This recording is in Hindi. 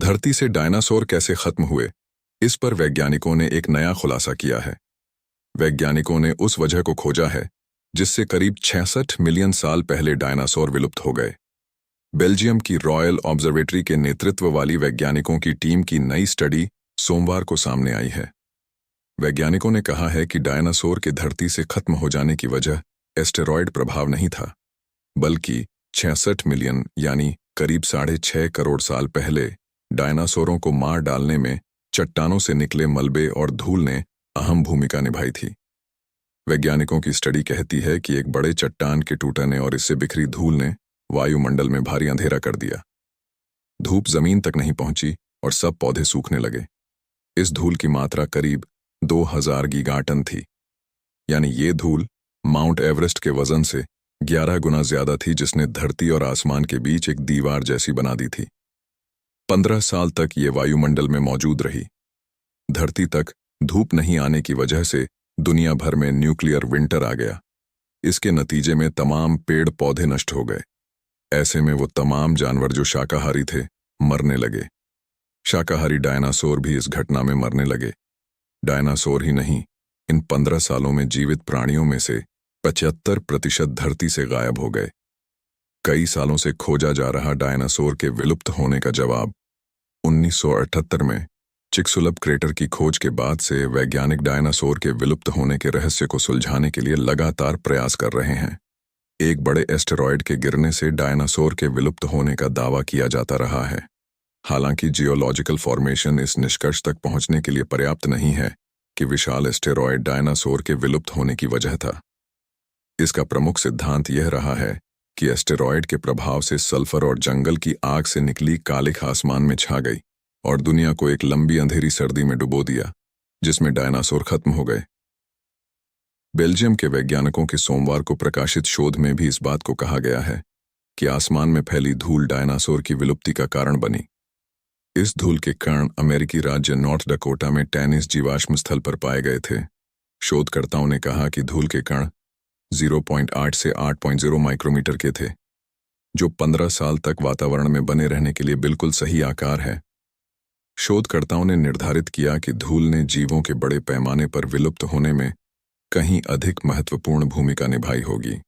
धरती से डायनासोर कैसे खत्म हुए, इस पर वैज्ञानिकों ने एक नया खुलासा किया है। वैज्ञानिकों ने उस वजह को खोजा है जिससे करीब 66 मिलियन साल पहले डायनासोर विलुप्त हो गए। बेल्जियम की रॉयल ऑब्जर्वेटरी के नेतृत्व वाली वैज्ञानिकों की टीम की नई स्टडी सोमवार को सामने आई है। वैज्ञानिकों ने कहा है कि डायनासोर के धरती से खत्म हो जाने की वजह एस्टेरॉयड प्रभाव नहीं था, बल्कि 66 मिलियन यानी करीब 6.5 करोड़ साल पहले डायनासोरों को मार डालने में चट्टानों से निकले मलबे और धूल ने अहम भूमिका निभाई थी। वैज्ञानिकों की स्टडी कहती है कि एक बड़े चट्टान के टूटने और इससे बिखरी धूल ने वायुमंडल में भारी अंधेरा कर दिया। धूप जमीन तक नहीं पहुंची और सब पौधे सूखने लगे। इस धूल की मात्रा करीब 2000 गीगाटन थी, यानी ये धूल माउंट एवरेस्ट के वजन से 11 गुना ज्यादा थी, जिसने धरती और आसमान के बीच एक दीवार जैसी बना दी थी। 15 साल तक ये वायुमंडल में मौजूद रही। धरती तक धूप नहीं आने की वजह से दुनिया भर में न्यूक्लियर विंटर आ गया। इसके नतीजे में तमाम पेड़ पौधे नष्ट हो गए। ऐसे में वो तमाम जानवर जो शाकाहारी थे मरने लगे। शाकाहारी डायनासोर भी इस घटना में मरने लगे। डायनासोर ही नहीं, इन 15 सालों में जीवित प्राणियों में से 75% धरती से गायब हो गए। कई सालों से खोजा जा रहा डायनासोर के विलुप्त होने का जवाब 1978 में चिकसुलप क्रेटर की खोज के बाद से वैज्ञानिक डायनासोर के विलुप्त होने के रहस्य को सुलझाने के लिए लगातार प्रयास कर रहे हैं। एक बड़े एस्टेरॉयड के गिरने से डायनासोर के विलुप्त होने का दावा किया जाता रहा है। हालांकि जियोलॉजिकल फॉर्मेशन इस निष्कर्ष तक पहुंचने के लिए पर्याप्त नहीं है कि विशाल एस्टेरॉयड डायनासोर के विलुप्त होने की वजह था। इसका प्रमुख सिद्धांत यह रहा है कि एस्टेरॉयड के प्रभाव से सल्फर और जंगल की आग से निकली कालिख आसमान में छा गई और दुनिया को एक लंबी अंधेरी सर्दी में डुबो दिया, जिसमें डायनासोर खत्म हो गए। बेल्जियम के वैज्ञानिकों के सोमवार को प्रकाशित शोध में भी इस बात को कहा गया है कि आसमान में फैली धूल डायनासोर की विलुप्ति का कारण बनी। इस धूल के कण अमेरिकी राज्य नॉर्थ डकोटा में टैनिस जीवाश्म स्थल पर पाए गए थे। शोधकर्ताओं ने कहा कि धूल के कण 0.8 से 8.0 माइक्रोमीटर के थे, जो 15 साल तक वातावरण में बने रहने के लिए बिल्कुल सही आकार है। शोधकर्ताओं ने निर्धारित किया कि धूल ने जीवों के बड़े पैमाने पर विलुप्त होने में कहीं अधिक महत्वपूर्ण भूमिका निभाई होगी।